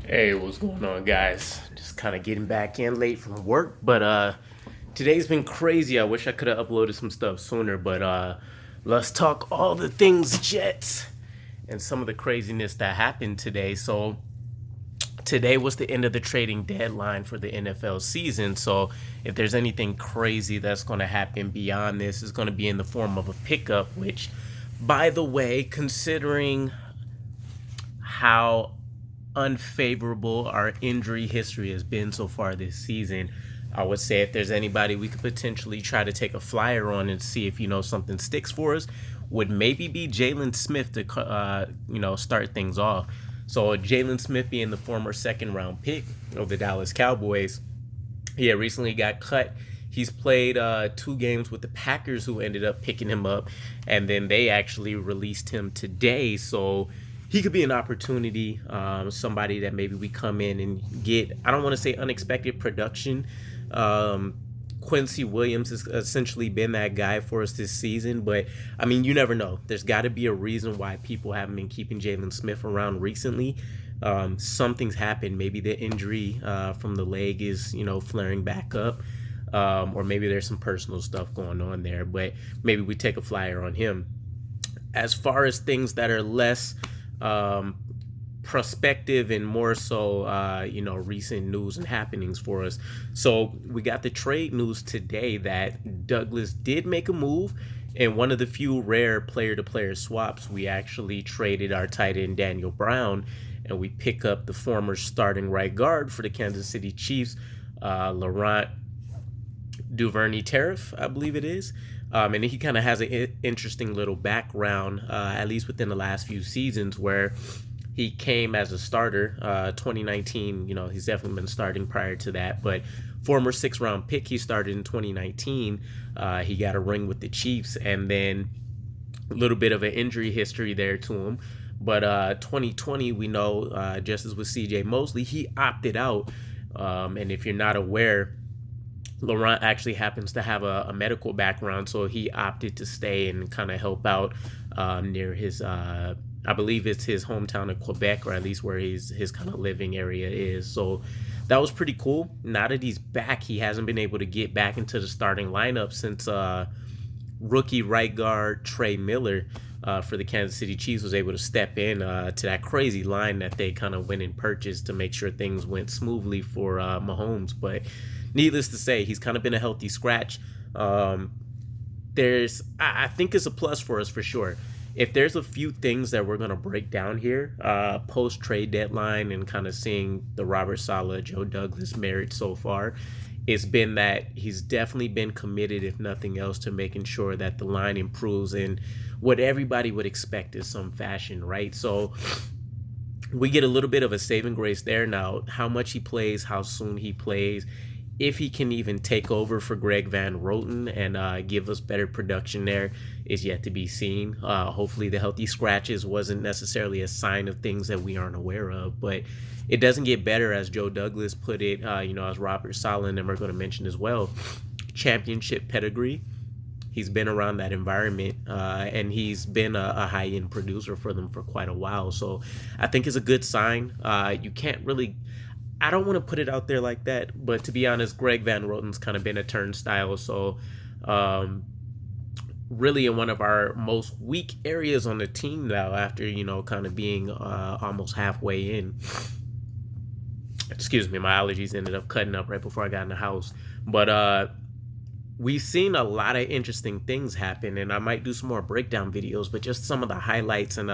Hey, what's going on, guys? Just kind of getting back in late from work, but today's been crazy. I wish I could have uploaded some stuff sooner, but let's talk all the things Jets and some of the craziness that happened today. So today was the end of the trading deadline for the NFL season. So if there's anything crazy that's going to happen beyond this, it's going to be in the form of a pickup, which, by the way, considering how unfavorable our injury history has been so far this season, I would say if there's anybody we could potentially try to take a flyer on and see if something sticks for us, would maybe be Jalen Smith to start things off. So Jalen Smith being the former second round pick of the Dallas Cowboys, he recently got cut. He's played 2 games with the Packers, who ended up picking him up, and then they actually released him today. So he could be an opportunity, somebody that maybe we come in and get. I don't want to say unexpected production. Quincy Williams has essentially been that guy for us this season, but I mean, you never know. There's got to be a reason why people haven't been keeping Jalen Smith around recently. Something's happened. Maybe the injury from the leg is, flaring back up, or maybe there's some personal stuff going on there, but maybe we take a flyer on him. As far as things that are less prospective and more so recent news and happenings for us, so we got the trade news today that Douglas did make a move. In one of the few rare player-to-player swaps, we actually traded our tight end Daniel Brown, and we pick up the former starting right guard for the Kansas City Chiefs, Laurent Tuvernay-Tardif, I believe it is. And he kind of has an interesting little background, at least within the last few seasons, where he came as a starter. 2019, he's definitely been starting prior to that, but former 6th-round pick, he started in 2019. He got a ring with the Chiefs, and then a little bit of an injury history there to him. But 2020, we know, just as with C.J. Mosley, he opted out. And if you're not aware, Laurent actually happens to have a medical background, so he opted to stay and kind of help out near his, I believe it's his hometown of Quebec, or at least where his kind of living area is. So that was pretty cool. Now that he's back, he hasn't been able to get back into the starting lineup since rookie right guard Trey Miller for the Kansas City Chiefs was able to step in to that crazy line that they kind of went and purchased to make sure things went smoothly for Mahomes. But needless to say, he's kind of been a healthy scratch. I think it's a plus for us for sure. If there's a few things that we're going to break down here, post-trade deadline and kind of seeing the Robert Saleh, Joe Douglas merit so far, it's been that he's definitely been committed, if nothing else, to making sure that the line improves in what everybody would expect in some fashion, right? So we get a little bit of a saving grace there. Now, how much he plays, how soon he plays, if he can even take over for Greg Van Roten and give us better production there is yet to be seen. Hopefully the healthy scratches wasn't necessarily a sign of things that we aren't aware of, but it doesn't get better, as Joe Douglas put it, as Robert Saleh, and we're going to mention as well, championship pedigree. He's been around that environment, and he's been a high-end producer for them for quite a while. So I think it's a good sign. You can't really... I don't want to put it out there like that, but to be honest, Greg Van Roten's kind of been a turnstile. So really in one of our most weak areas on the team now, after, kind of being almost halfway in. Excuse me, my allergies ended up cutting up right before I got in the house. But we've seen a lot of interesting things happen, and I might do some more breakdown videos, but just some of the highlights and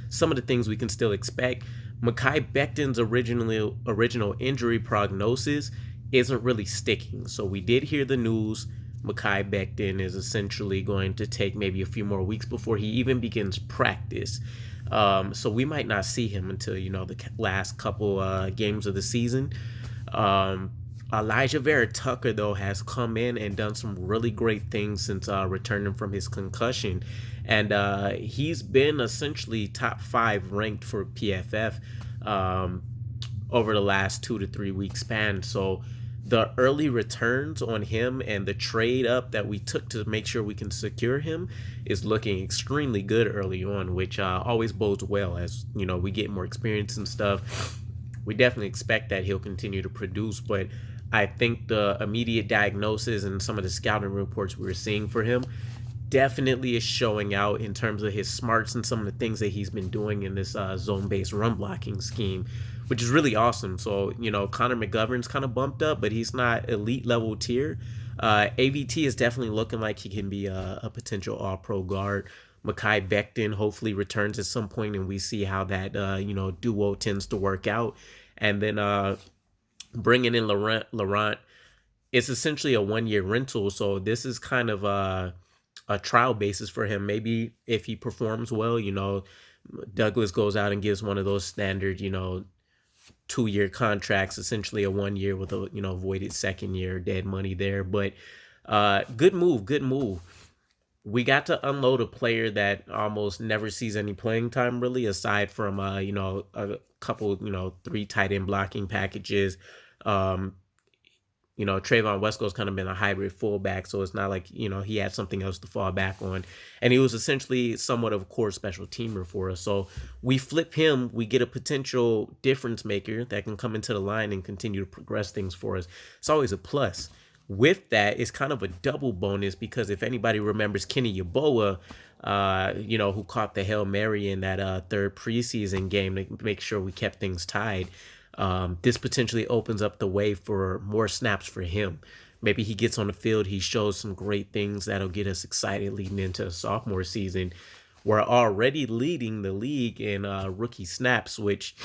some of the things we can still expect. Mekhi Becton's original injury prognosis isn't really sticking. So we did hear the news. Mekhi Becton is essentially going to take maybe a few more weeks before he even begins practice. So we might not see him until, the last couple games of the season. Elijah Vera Tucker, though, has come in and done some really great things since returning from his concussion. And he's been essentially top 5 ranked for PFF over the last 2 to 3 week span. So the early returns on him and the trade up that we took to make sure we can secure him is looking extremely good early on, which always bodes well as, we get more experience and stuff. we definitely expect that he'll continue to produce. But I think the immediate diagnosis and some of the scouting reports we were seeing for him definitely is showing out in terms of his smarts and some of the things that he's been doing in this zone-based run blocking scheme, which is really awesome. So, Connor McGovern's kind of bumped up, but he's not elite level tier. AVT is definitely looking like he can be a potential all-pro guard. Mekhi Becton hopefully returns at some point, and we see how that, duo tends to work out. And then bringing in Laurent, it's essentially a one-year rental, so this is kind of a trial basis for him. Maybe if he performs well, Douglas goes out and gives one of those standard, 2-year contracts, essentially a 1 year with a, voided second year, dead money there. But good move. We got to unload a player that almost never sees any playing time, really, aside from, a couple, 3 tight end blocking packages. Trayvon Wesco's kind of been a hybrid fullback, so it's not like, he had something else to fall back on. And he was essentially somewhat of a core special teamer for us. So we flip him, we get a potential difference maker that can come into the line and continue to progress things for us. It's always a plus. With that, it's kind of a double bonus because if anybody remembers Kenny Yeboah, who caught the Hail Mary in that third preseason game to make sure we kept things tied, this potentially opens up the way for more snaps for him. Maybe he gets on the field, he shows some great things that'll get us excited leading into sophomore season. We're already leading the league in rookie snaps, which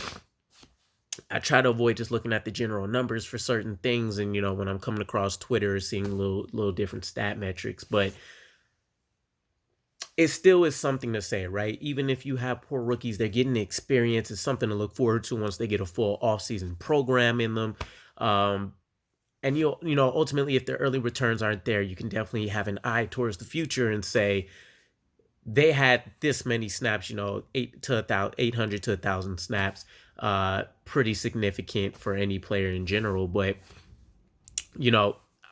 I try to avoid just looking at the general numbers for certain things. And, when I'm coming across Twitter, seeing little different stat metrics, but it still is something to say, right? Even if you have poor rookies, they're getting the experience. It's something to look forward to once they get a full offseason program in them. And ultimately, if their early returns aren't there, you can definitely have an eye towards the future and say they had this many snaps, 800 to 1,000 snaps, pretty significant for any player in general. But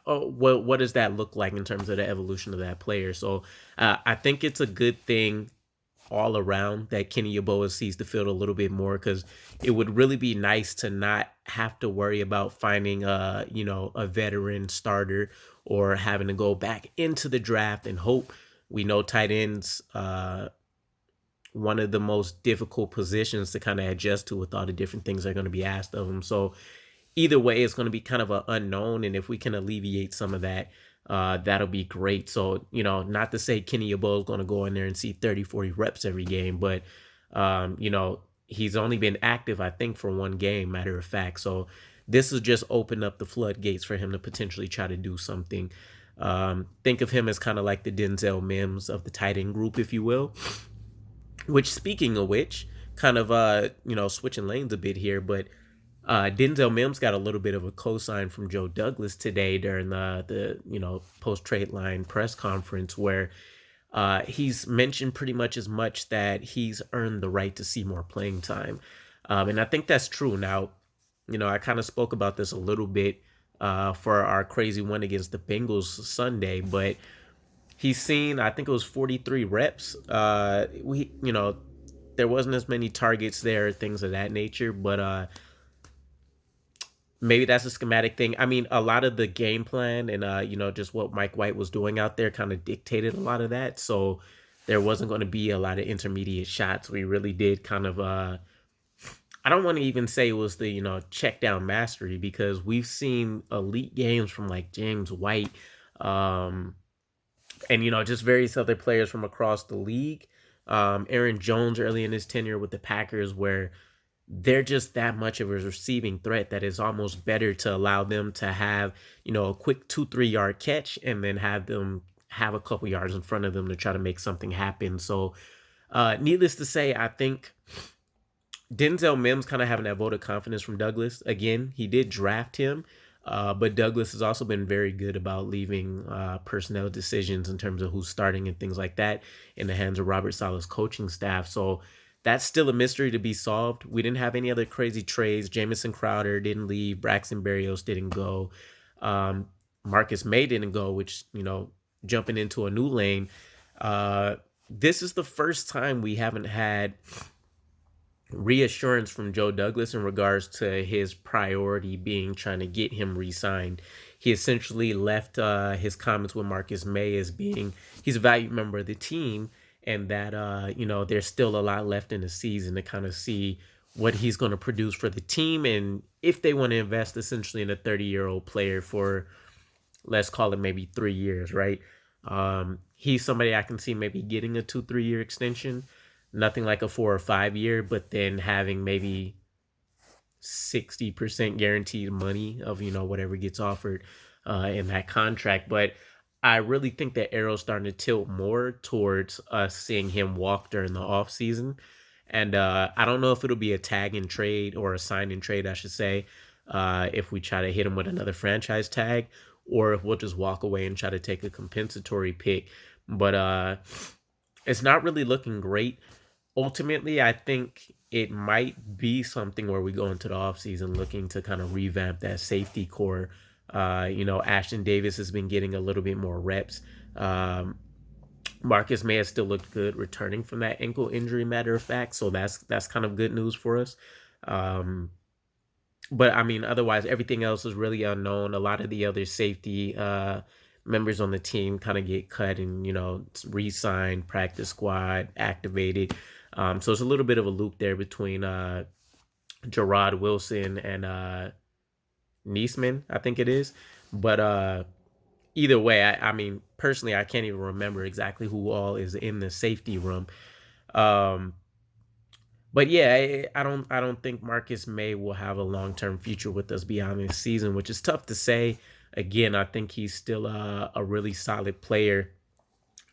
what does that look like in terms of the evolution of that player? So I think it's a good thing all around that Kenny Yeboah sees the field a little bit more, because it would really be nice to not have to worry about finding a veteran starter or having to go back into the draft and hope. We know tight ends, one of the most difficult positions to kind of adjust to with all the different things that are going to be asked of them. So either way, it's going to be kind of an unknown. And if we can alleviate some of that, that'll be great. So, not to say Kenny Yeboah is going to go in there and see 30, 40 reps every game, but, he's only been active, I think, for 1 game, matter of fact. So this will just open up the floodgates for him to potentially try to do something. Think of him as kind of like the Denzel Mims of the tight end group, if you will. Which, speaking of which, kind of, switching lanes a bit here, but Denzel Mims got a little bit of a cosign from Joe Douglas today during the post-trade line press conference, where he's mentioned pretty much that he's earned the right to see more playing time. And I think that's true. Now, I kind of spoke about this a little bit for our crazy one against the Bengals Sunday, but he's seen, I think it was 43 reps. There wasn't as many targets there, things of that nature, but maybe that's a schematic thing. I mean, a lot of the game plan and, just what Mike White was doing out there kind of dictated a lot of that. So there wasn't going to be a lot of intermediate shots. We really did kind of, I don't want to even say it was the, check down mastery, because we've seen elite games from like James White, and, just various other players from across the league. Aaron Jones early in his tenure with the Packers, where they're just that much of a receiving threat that it's almost better to allow them to have, a quick 2-3 yard catch and then have them have a couple yards in front of them to try to make something happen. So needless to say, I think Denzel Mims kind of having that vote of confidence from Douglas. Again, he did draft him, but Douglas has also been very good about leaving personnel decisions in terms of who's starting and things like that in the hands of Robert Saleh's coaching staff. So that's still a mystery to be solved. We didn't have any other crazy trades. Jamison Crowder didn't leave. Braxton Berrios didn't go. Marcus May didn't go, which, jumping into a new lane. This is the first time we haven't had reassurance from Joe Douglas in regards to his priority being trying to get him re-signed. He essentially left his comments with Marcus May as being he's a valued member of the team, and that there's still a lot left in the season to kind of see what he's going to produce for the team, and if they want to invest essentially in a 30-year-old player for, let's call it, maybe 3 years, right? He's somebody I can see maybe getting a 2-3 year extension, nothing like a 4 or 5 year, but then having maybe 60% guaranteed money of whatever gets offered in that contract. But I really think that Arrow's starting to tilt more towards us seeing him walk during the off season. And I don't know if it'll be a tag and trade, or a sign and trade, I should say, if we try to hit him with another franchise tag, or if we'll just walk away and try to take a compensatory pick. But it's not really looking great. Ultimately, I think it might be something where we go into the offseason looking to kind of revamp that safety core. Ashton Davis has been getting a little bit more reps. Marcus May has still looked good returning from that ankle injury, matter of fact. So that's kind of good news for us. But I mean, otherwise, everything else is really unknown. A lot of the other safety members on the team kind of get cut and, re-signed, practice squad, activated. So it's a little bit of a loop there between Gerard Wilson and Niesman, I think it is. But either way, I mean, personally, I can't even remember exactly who all is in the safety room. But yeah, I don't think Marcus May will have a long-term future with us beyond this season, which is tough to say. Again, I think he's still a really solid player,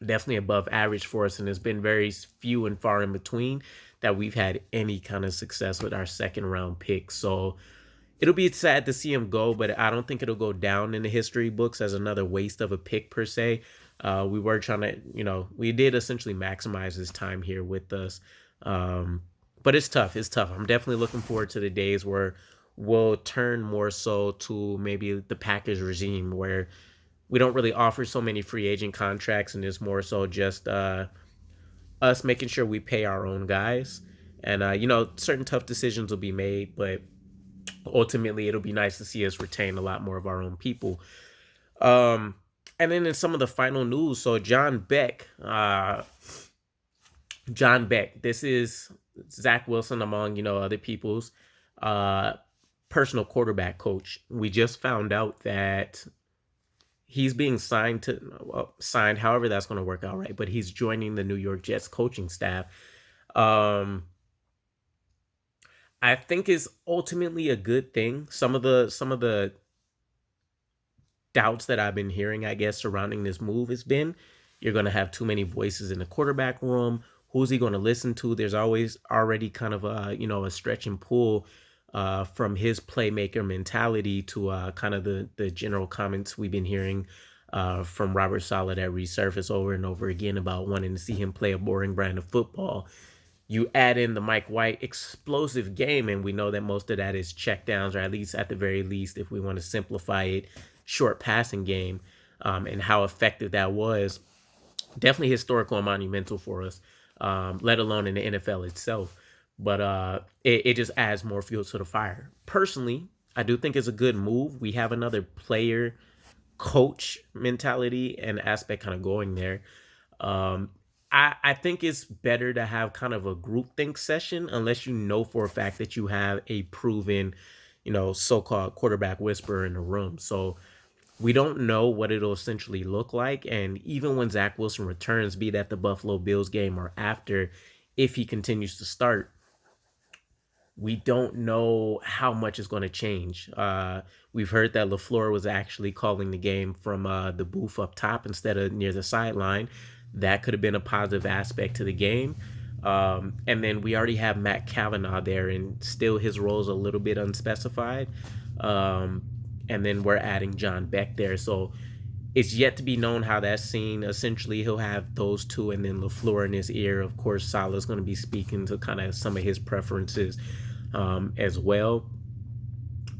definitely above average for us, and there's been very few and far in between that we've had any kind of success with our second round pick. So it'll be sad to see him go, but I don't think it'll go down in the history books as another waste of a pick per se. We were trying to, we did essentially maximize his time here with us. But it's tough. It's tough. I'm definitely looking forward to the days where we'll turn more so to maybe the Packers regime, where we don't really offer so many free agent contracts, and it's more so just us making sure we pay our own guys. And, certain tough decisions will be made, but ultimately it'll be nice to see us retain a lot more of our own people. And then in some of the final news, so John Beck, this is Zach Wilson, among, other people's personal quarterback coach. We just found out that he's being signed, however that's going to work out, right? But he's joining the New York Jets coaching staff. I think is ultimately a good thing. Some of the doubts that I've been hearing, I guess, surrounding this move has been you're going to have too many voices in the quarterback room. Who's he going to listen to? There's always already kind of a stretch and pull from his playmaker mentality to kind of the general comments we've been hearing from Robert Saleh that resurface over and over again about wanting to see him play a boring brand of football. You add in the Mike White explosive game, and we know that most of that is checkdowns, or at least at the very least, if we want to simplify it, short passing game, and how effective that was. Definitely historical and monumental for us. Let alone in the NFL itself. But it just adds more fuel to the fire. Personally, I do think it's a good move. We have another player coach mentality and aspect kind of going there. I think it's better to have kind of a groupthink session unless you know for a fact that you have a proven, so-called quarterback whisperer in the room. So we don't know what it'll essentially look like. And even when Zach Wilson returns, be that the Buffalo Bills game or after, if he continues to start, we don't know how much is going to change. We've heard that LaFleur was actually calling the game from the booth up top instead of near the sideline. That could have been a positive aspect to the game. And then we already have Matt Kavanaugh there, and still his role is a little bit unspecified. And then we're adding John Beck there. So it's yet to be known how that's seen. Essentially, he'll have those two, and then LaFleur in his ear. Of course, Saleh's going to be speaking to kind of some of his preferences as well.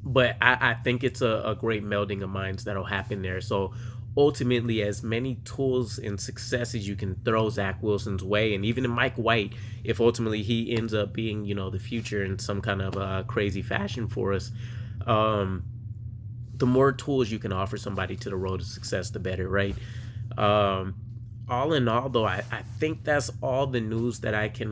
But I think it's a great melding of minds that'll happen there. So ultimately as many tools and success as you can throw Zach Wilson's way, and even in Mike White, if ultimately he ends up being, the future in some kind of crazy fashion for us, the more tools you can offer somebody to the road to success, the better, right? All in all, though, I think that's all the news that I can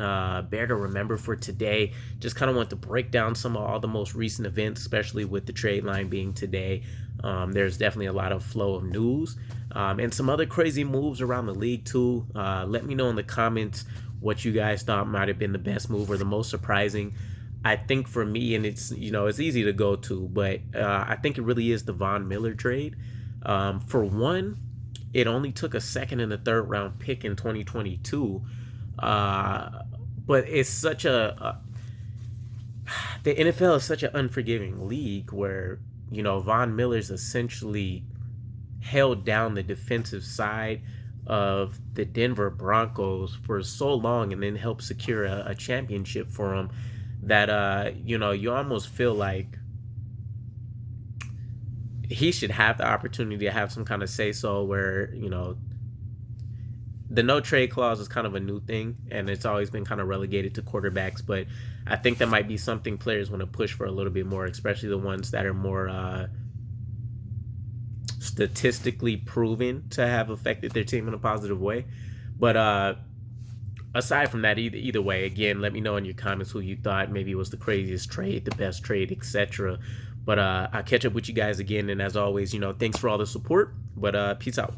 bear to remember for today. Just kind of want to break down some of all the most recent events, especially with the trade line being today. There's definitely a lot of flow of news and some other crazy moves around the league, too. Let me know in the comments what you guys thought might have been the best move or the most surprising. I think for me, and it's easy to go to, but I think it really is the Von Miller trade. For one, it only took a second and a third round pick in 2022, but it's such the NFL is such an unforgiving league where Von Miller's essentially held down the defensive side of the Denver Broncos for so long, and then helped secure a championship for them. That you almost feel like he should have the opportunity to have some kind of say-so where, the no trade clause is kind of a new thing, and it's always been kind of relegated to quarterbacks, but I think that might be something players want to push for a little bit more, especially the ones that are more statistically proven to have affected their team in a positive way. But aside from that, either way, again, let me know in your comments who you thought maybe was the craziest trade, the best trade, etc. But I'll catch up with you guys again. And as always, thanks for all the support. But peace out.